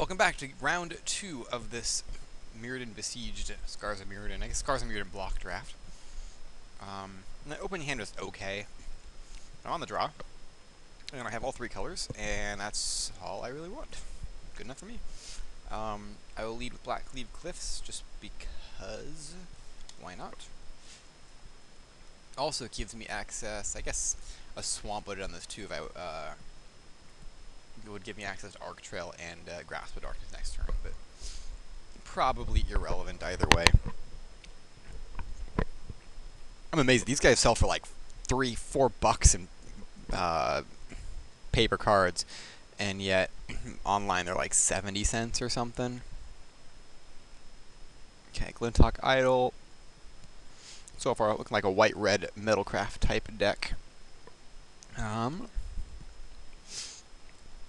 Welcome back to round 2 of this Mirrodin Besieged Scars of Mirrodin. I guess Scars of Mirrodin block draft. The opening hand was okay. I'm on the draw, and I have all 3 colors, and that's all I really want. Good enough for me. I will lead with Black Cleave Cliffs, just because. Why not? Also, it gives me access, I guess a swamp would have done this too if it would give me access to Arc Trail and Grasp of Darkness next turn, but probably irrelevant either way. I'm amazed. These guys sell for like $3-4 in paper cards, and yet online they're like 70 cents or something. Okay, Glintock Idol. So far, looking like a white-red Metalcraft type deck.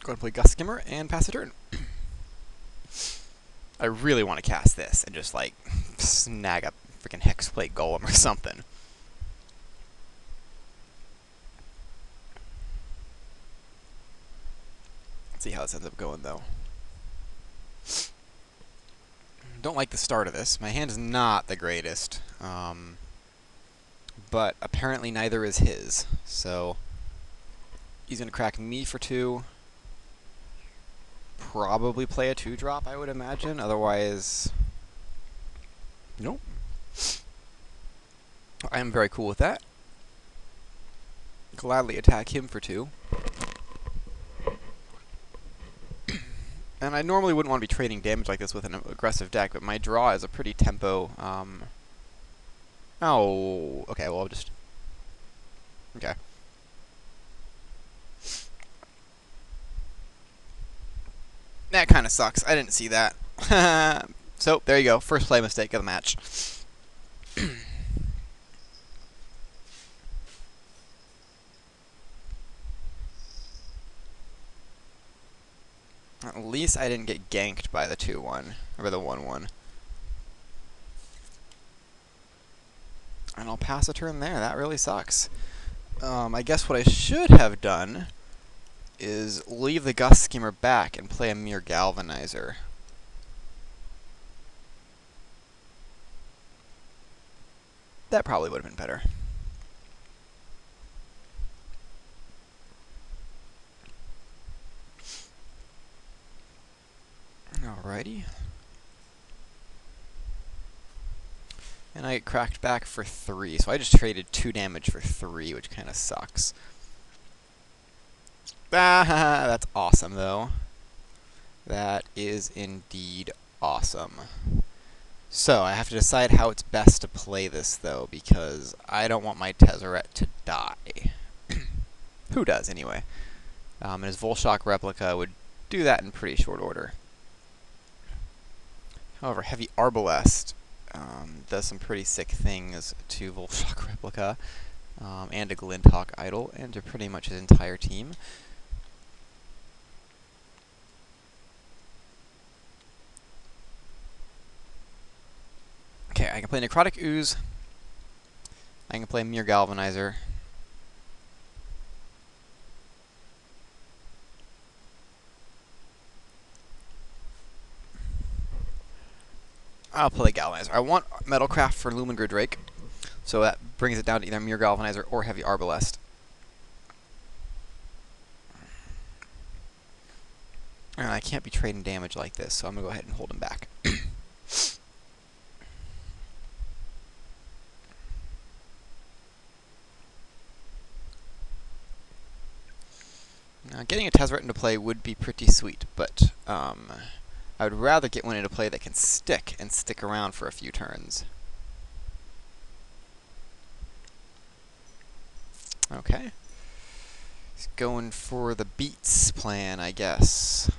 Go ahead and play Gust Skimmer and pass a turn. I really want to cast this and just like snag a freaking Hexplate Golem or something. Let's see how this ends up going though. Don't like the start of this. My hand is not the greatest, but apparently neither is his. So he's gonna crack me for 2. Probably play a 2-drop, I would imagine. Otherwise, nope. I am very cool with that. Gladly attack him for 2. And I normally wouldn't want to be trading damage like this with an aggressive deck, but my draw is a pretty tempo. Oh, okay, well, I'll just. Okay. That kind of sucks. I didn't see that. So, there you go. First play mistake of the match. At least I didn't get ganked by the 2-1, or the 1-1. And I'll pass a turn there. That really sucks. I guess what I should have done is leave the Gust Skimmer back and play a Mere Galvanizer. That probably would have been better. Alrighty. And I get cracked back for 3, so I just traded 2 damage for 3, which kind of sucks. Ah, that's awesome, though. That is indeed awesome. So, I have to decide how it's best to play this, though, because I don't want my Tezzeret to die. Who does, anyway? And his Volshock Replica would do that in pretty short order. However, Heavy Arbalest does some pretty sick things to Volshock Replica, and to Glintock Idol, and to pretty much his entire team. Okay, I can play Necrotic Ooze. I can play Mere Galvanizer. I'll play Galvanizer. I want Metalcraft for Lumengrid Drake, so that brings it down to either Mere Galvanizer or Heavy Arbalest. And I can't be trading damage like this, so I'm going to go ahead and hold him back. Now, getting a Tezzeret into play would be pretty sweet, but I would rather get one into play that can stick and stick around for a few turns. Okay. He's going for the beats plan, I guess.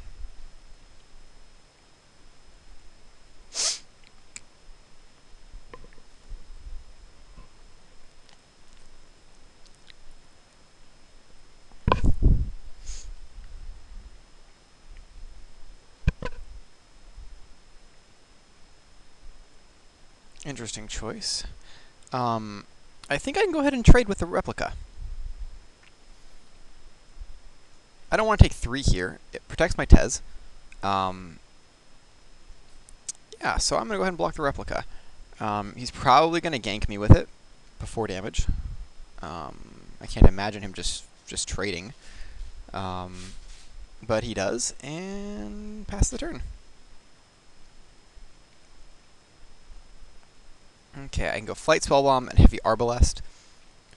Interesting choice. I think I can go ahead and trade with the replica. I don't want to take 3 here. It protects my Tez. Yeah, so I'm going to go ahead and block the replica. He's probably going to gank me with it before damage. I can't imagine him just trading. But he does, and pass the turn. Okay, I can go Flight Spellbomb and Heavy Arbalest,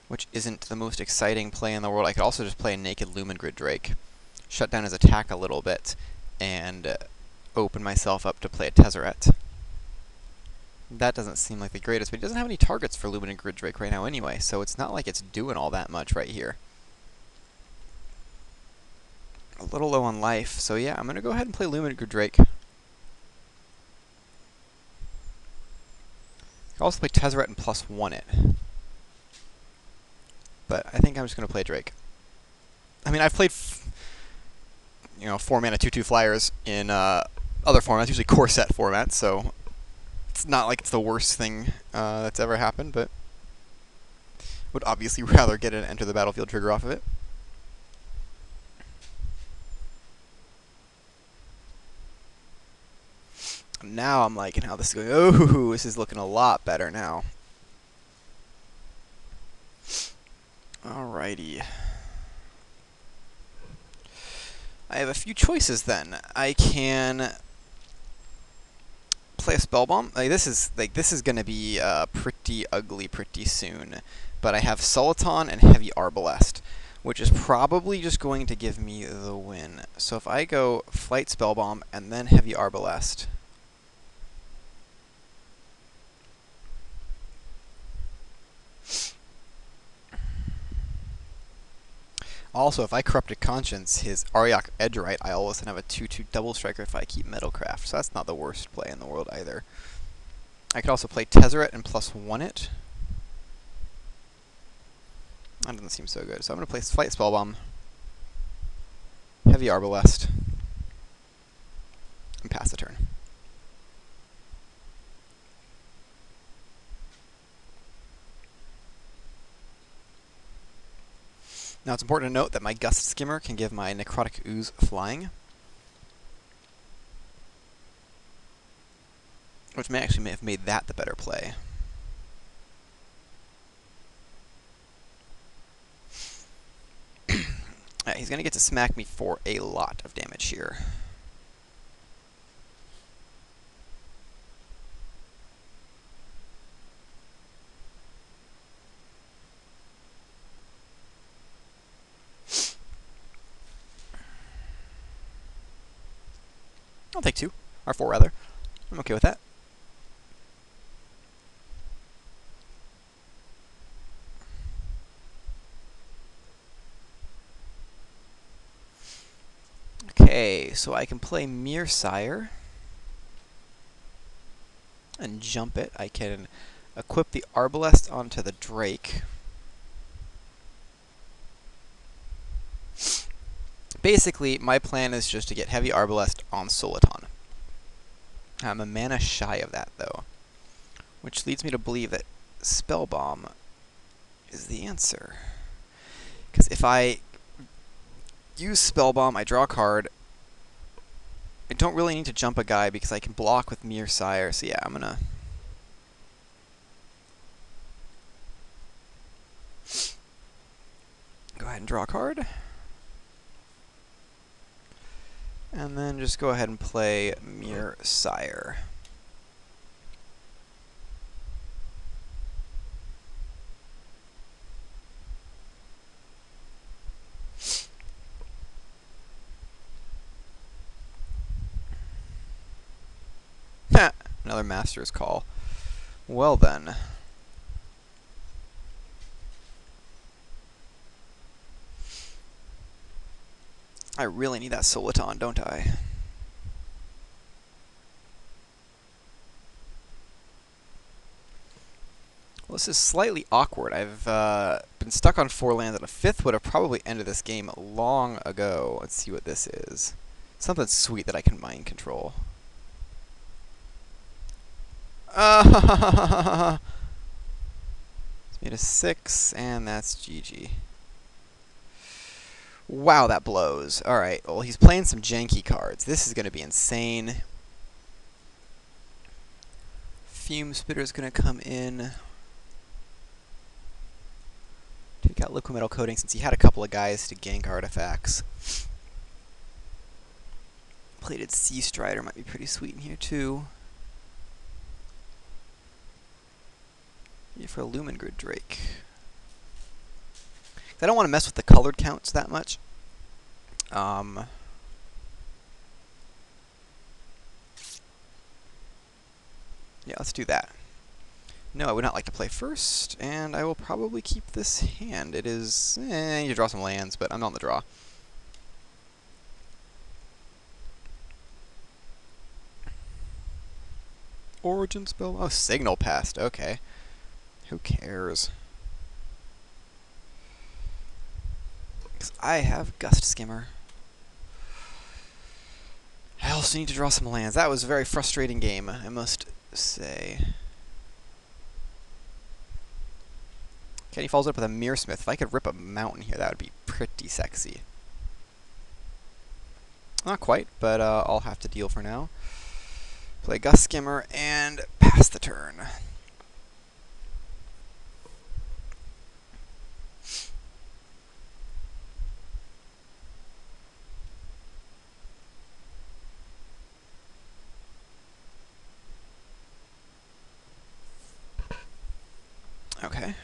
which isn't the most exciting play in the world. I could also just play a Naked Lumen Grid Drake, shut down his attack a little bit, and open myself up to play a Tezzeret. That doesn't seem like the greatest, but he doesn't have any targets for Lumen Grid Drake right now anyway, so it's not like it's doing all that much right here. A little low on life, so yeah, I'm going to go ahead and play Lumen Grid Drake. I can also play Tezzeret and +1 it. But I think I'm just going to play Drake. I mean, I've played 4-mana 2/2 flyers in other formats, usually core set formats, so it's not like it's the worst thing that's ever happened, but would obviously rather get an Enter the Battlefield trigger off of it. Now I'm liking how this is going. Oh, this is looking a lot better now. Alrighty. I have a few choices then. I can play a Spellbomb. This is gonna be pretty ugly pretty soon. But I have Soliton and Heavy Arbalest, which is probably just going to give me the win. So if I go Flight Spellbomb and then Heavy Arbalest. Also, if I Corrupted Conscience his Ariok Edgerite, I always have a 2/2 double striker if I keep Metalcraft, so that's not the worst play in the world either. I could also play Tezzeret and +1 it. That doesn't seem so good, so I'm going to play Flight Spellbomb, Heavy Arbalest, and pass the turn. Now it's important to note that my Gust Skimmer can give my Necrotic Ooze flying, which may have made that the better play. He's going to get to smack me for a lot of damage here. I'll take 2, or 4 rather. I'm okay with that. Okay, so I can play Mirrodin and jump it. I can equip the Arbalest onto the Drake. Basically, my plan is just to get Heavy Arbalest on Soliton. I'm a mana shy of that, though, which leads me to believe that Spellbomb is the answer. Because if I use Spellbomb, I draw a card. I don't really need to jump a guy because I can block with Mirrodin, so yeah, I'm gonna... go ahead and draw a card. And then just go ahead and play Mirrodin. Another Master's Call. Well then. I really need that Soliton, don't I? Well, this is slightly awkward. I've been stuck on 4 lands, and a 5th would have probably ended this game long ago. Let's see what this is. Something sweet that I can mind control. It's made a 6, and that's GG. Wow, that blows. Alright, well, he's playing some janky cards. This is going to be insane. Fume Spitter's gonna come in. Take out Liquid Metal Coating since he had a couple of guys to gank artifacts. Plated Sea Strider might be pretty sweet in here too. Yeah, for a Lumen Grid Drake. I don't want to mess with the colored counts that much. Yeah, let's do that. No, I would not like to play first, and I will probably keep this hand. It is... I need to draw some lands, but I'm on the draw. Origin spell? Oh, Signal passed. Okay. Who cares? Because I have Gust Skimmer. I also need to draw some lands. That was a very frustrating game, I must say. Okay, he follows up with a Mirrorsmith. If I could rip a mountain here, that would be pretty sexy. Not quite, but I'll have to deal for now. Play Gust Skimmer and pass the turn. Okay.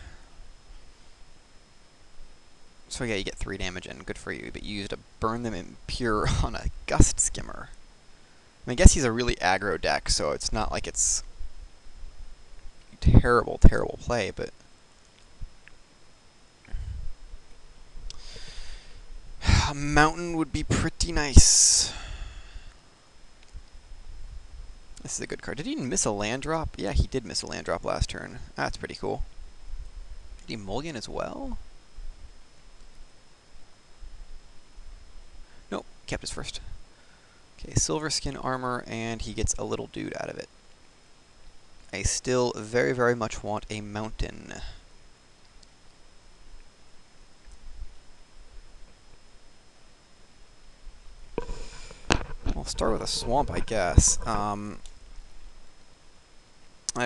So yeah, you get 3 damage in. Good for you, but you used to burn them in pure on a Gust Skimmer. I mean, I guess he's a really aggro deck, so it's not like it's terrible, terrible play, but... a mountain would be pretty nice. This is a good card. Did he miss a land drop? Yeah, he did miss a land drop last turn. That's pretty cool. Did he mulligan as well? Nope, kept his first. Okay, Silver Skin Armor, and he gets a little dude out of it. I still very, very much want a mountain. I'll start with a swamp, I guess. I'd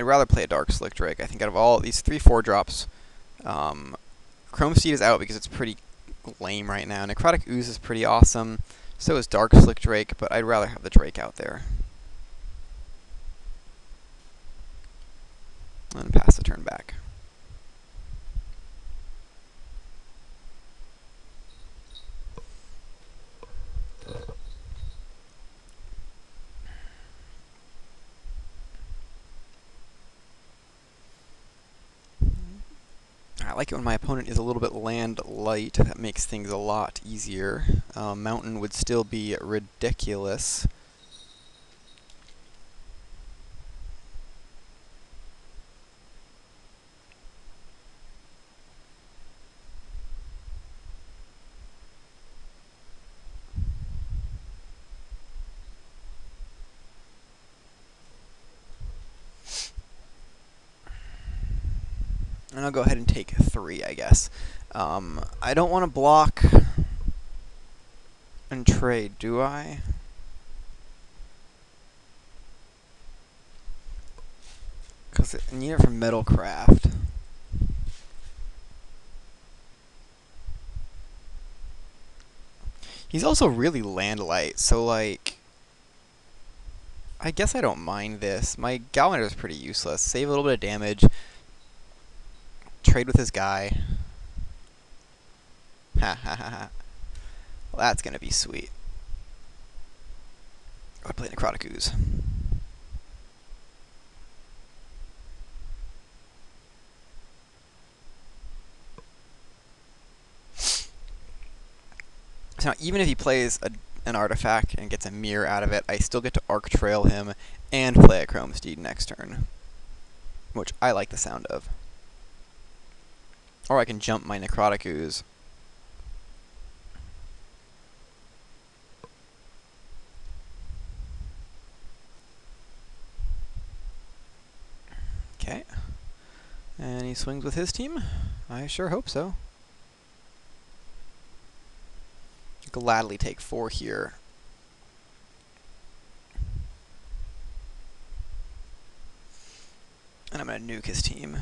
rather play a Dark Slick Drake. I think out of all these 3/4 drops, Chrome Seed is out because it's pretty lame right now. Necrotic Ooze is pretty awesome. So is Dark Slick Drake, but I'd rather have the Drake out there. And pass the turn back. I like it when my opponent is a little bit land light. That makes things a lot easier. Mountain would still be ridiculous. And I'll go ahead and take 3, I guess. I don't want to block and trade, do I? Because I need it for Metalcraft. He's also really land light, so like... I guess I don't mind this. My Galvanator is pretty useless. Save a little bit of damage. Trade with his guy. Ha ha ha ha. Well, that's gonna be sweet. I play Necrotic Ooze. So now, even if he plays an artifact and gets a mirror out of it, I still get to Arc Trail him and play a Chrome Steed next turn, which I like the sound of. Or I can jump my Necrotic Ooze. Okay. And he swings with his team? I sure hope so. Gladly take 4 here. And I'm going to nuke his team.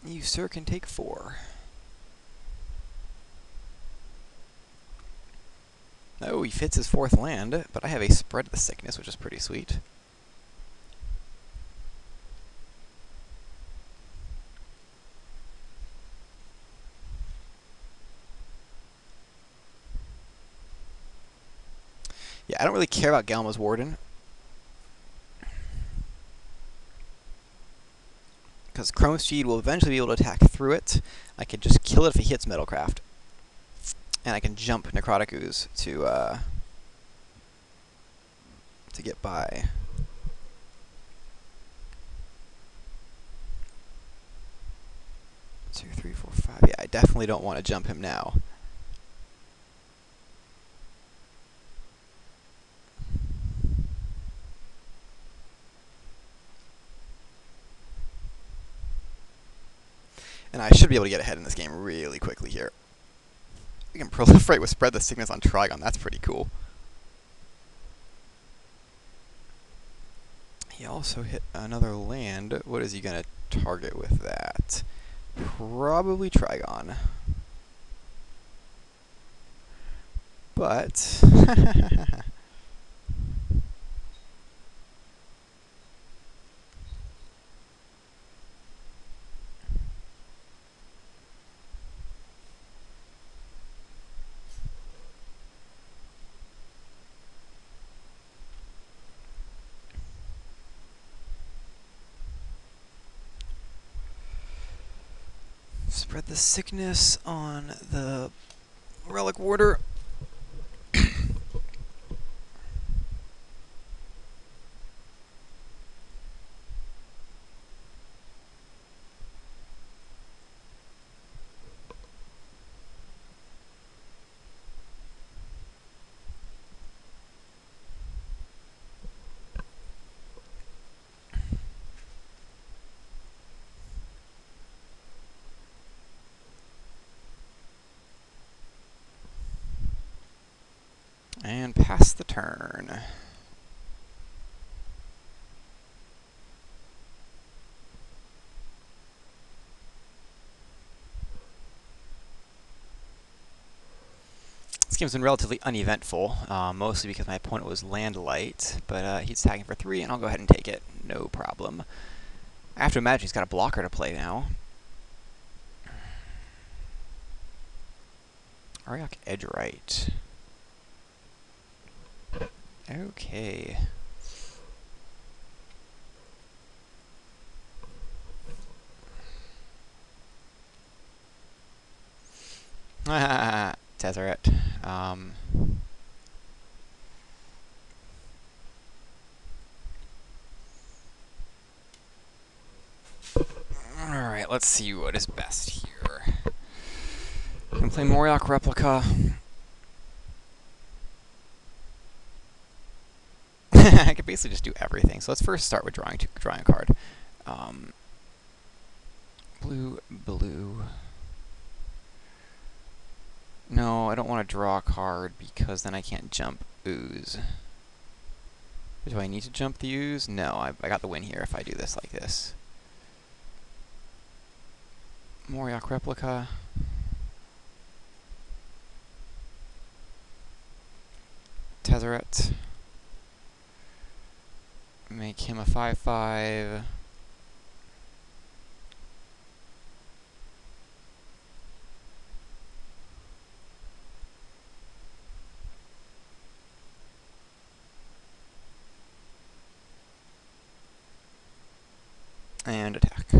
You, sir, can take 4. Oh, he fits his 4th land, but I have a Spread the Sickness, which is pretty sweet. Yeah, I don't really care about Galma's Warden, because Chrome Speed will eventually be able to attack through it. I can just kill it if he hits Metalcraft. And I can jump Necrotic Ooze to get by. Two, three, four, five. Yeah, I definitely don't want to jump him now. And I should be able to get ahead in this game really quickly here. We can proliferate with Spread the Sickness on Trigon. That's pretty cool. He also hit another land. What is he going to target with that? Probably Trigon. But... Spread the Sickness on the Relic Warder. And pass the turn. This game's been relatively uneventful, mostly because my opponent was land light, but he's attacking for 3, and I'll go ahead and take it. No problem. I have to imagine he's got a blocker to play now. Ariok Edge right. Okay. Tezzeret. Alright, let's see what is best here. I'm gonna play Moriok Replica. I could basically just do everything. So let's first start with drawing a card. Blue, blue. No, I don't want to draw a card because then I can't jump Ooze. Do I need to jump the Ooze? No, I got the win here if I do this like this. Moriok Replica. Tezzeret. Make him a 5/5. And attack.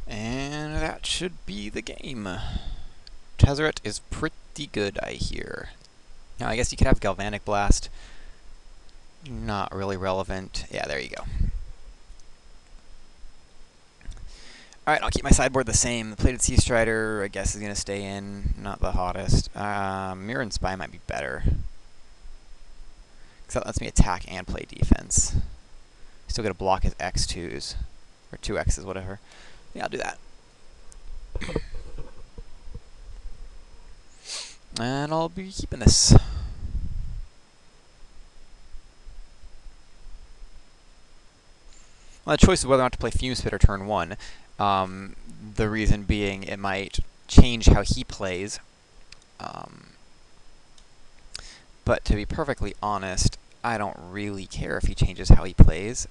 And that should be the game. Tezzeret is pretty good, I hear. Now, I guess you could have Galvanic Blast. Not really relevant. Yeah, there you go. Alright, I'll keep my sideboard the same. The Plated Sea Strider, I guess, is going to stay in. Not the hottest. Mirrodin Spy might be better. Because that lets me attack and play defense. Still got to block his X2s. Or 2Xs, whatever. Yeah, I'll do that. And I'll be keeping this. Well, the choice is whether or not to play Fume Spitter turn 1. The reason being it might change how he plays. But to be perfectly honest, I don't really care if he changes how he plays.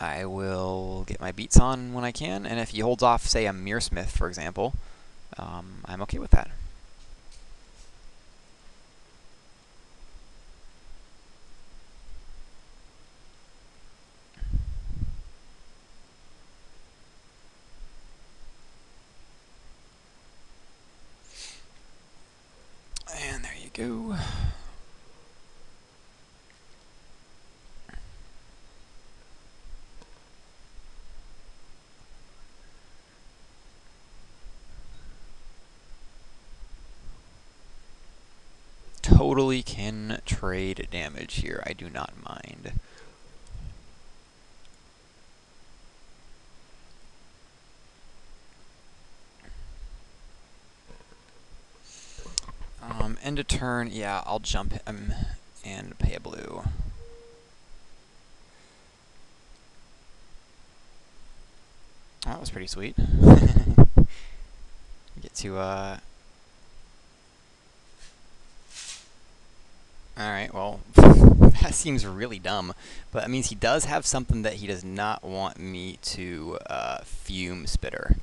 I will get my beats on when I can, and if he holds off, say, a Mearsmith, for example, I'm okay with that. And there you go. Totally can trade damage here. I do not mind. End of turn, yeah, I'll jump him and pay a blue. Oh, that was pretty sweet. Get to, Alright, well, that seems really dumb. But that means he does have something that he does not want me to, Fume Spitter.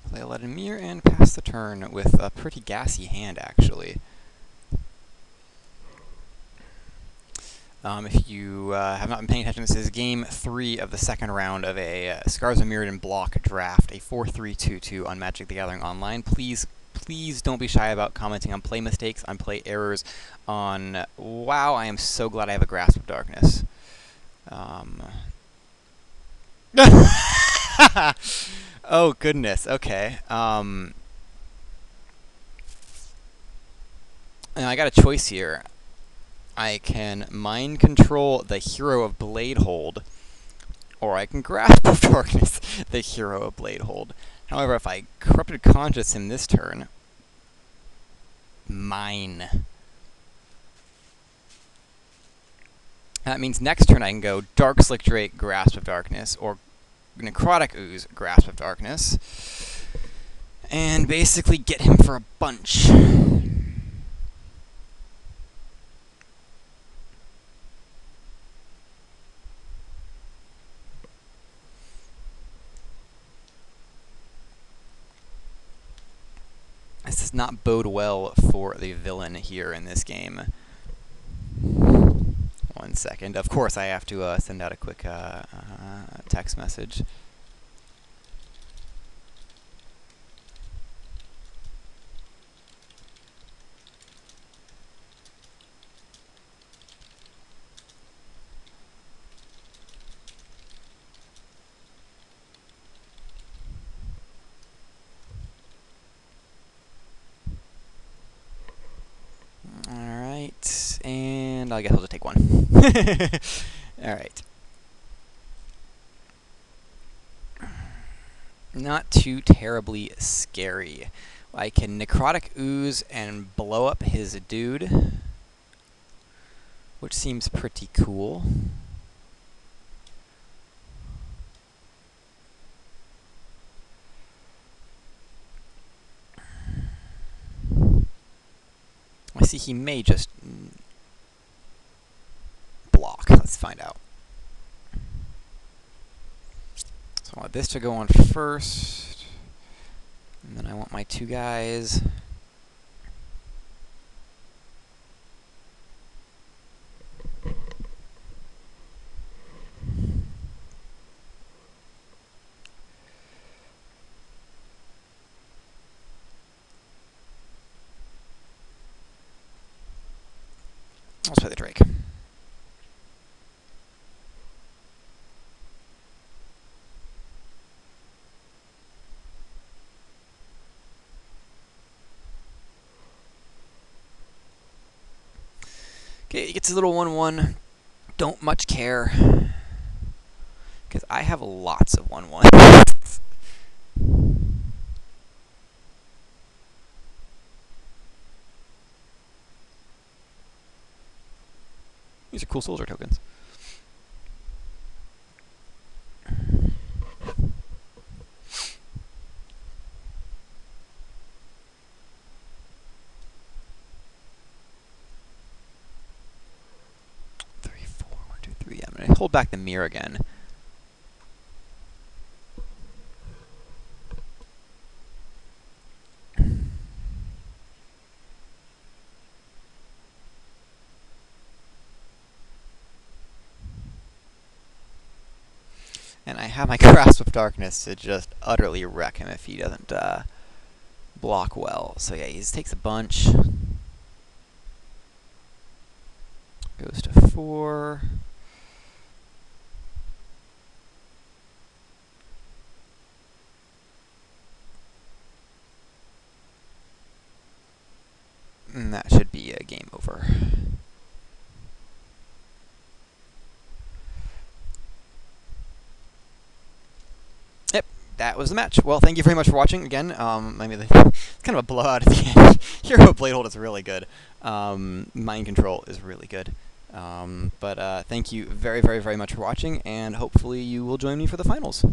Play a Leaden Mirror and pass the turn with a pretty gassy hand, actually. If you have not been paying attention, this is Game 3 of the second round of a Scars of Mirrodin block draft, a 4-3-2-2 on Magic the Gathering Online. Please don't be shy about commenting on play mistakes, on play errors, on... Wow, I am so glad I have a Grasp of Darkness. Oh, goodness, okay. Now I got a choice here. I can Mind Control the Hero of Bladehold, or I can Grasp of Darkness the Hero of Bladehold. However, if I Corrupted Conscience him this turn, mine. That means next turn I can go Dark Slick Drake, Grasp of Darkness, or Necrotic Ooze, Grasp of Darkness, and basically get him for a bunch. This does not bode well for the villain here in this game. 1 second. Of course, I have to send out a quick text message. Alright, and I guess I'll just take one. Alright. Not too terribly scary. I can Necrotic Ooze and blow up his dude, which seems pretty cool. I see he may just block. Let's find out. So I want this to go on first, and then I want my 2 guys. Let's play the Drake. Okay, he gets a little 1/1. Don't much care, because I have lots of 1/1. These are cool soldier tokens. I'm going to hold back the mirror again. And I have my Grasp of Darkness to just utterly wreck him if he doesn't block well. So yeah, he just takes a bunch. Goes to 4. And that should be a game over. Yep, that was the match. Well, thank you very much for watching again. I mean, it's kind of a blowout at the end. Hero Bladehold is really good. Mind Control is really good. But thank you very, very, very much for watching, and hopefully you will join me for the finals.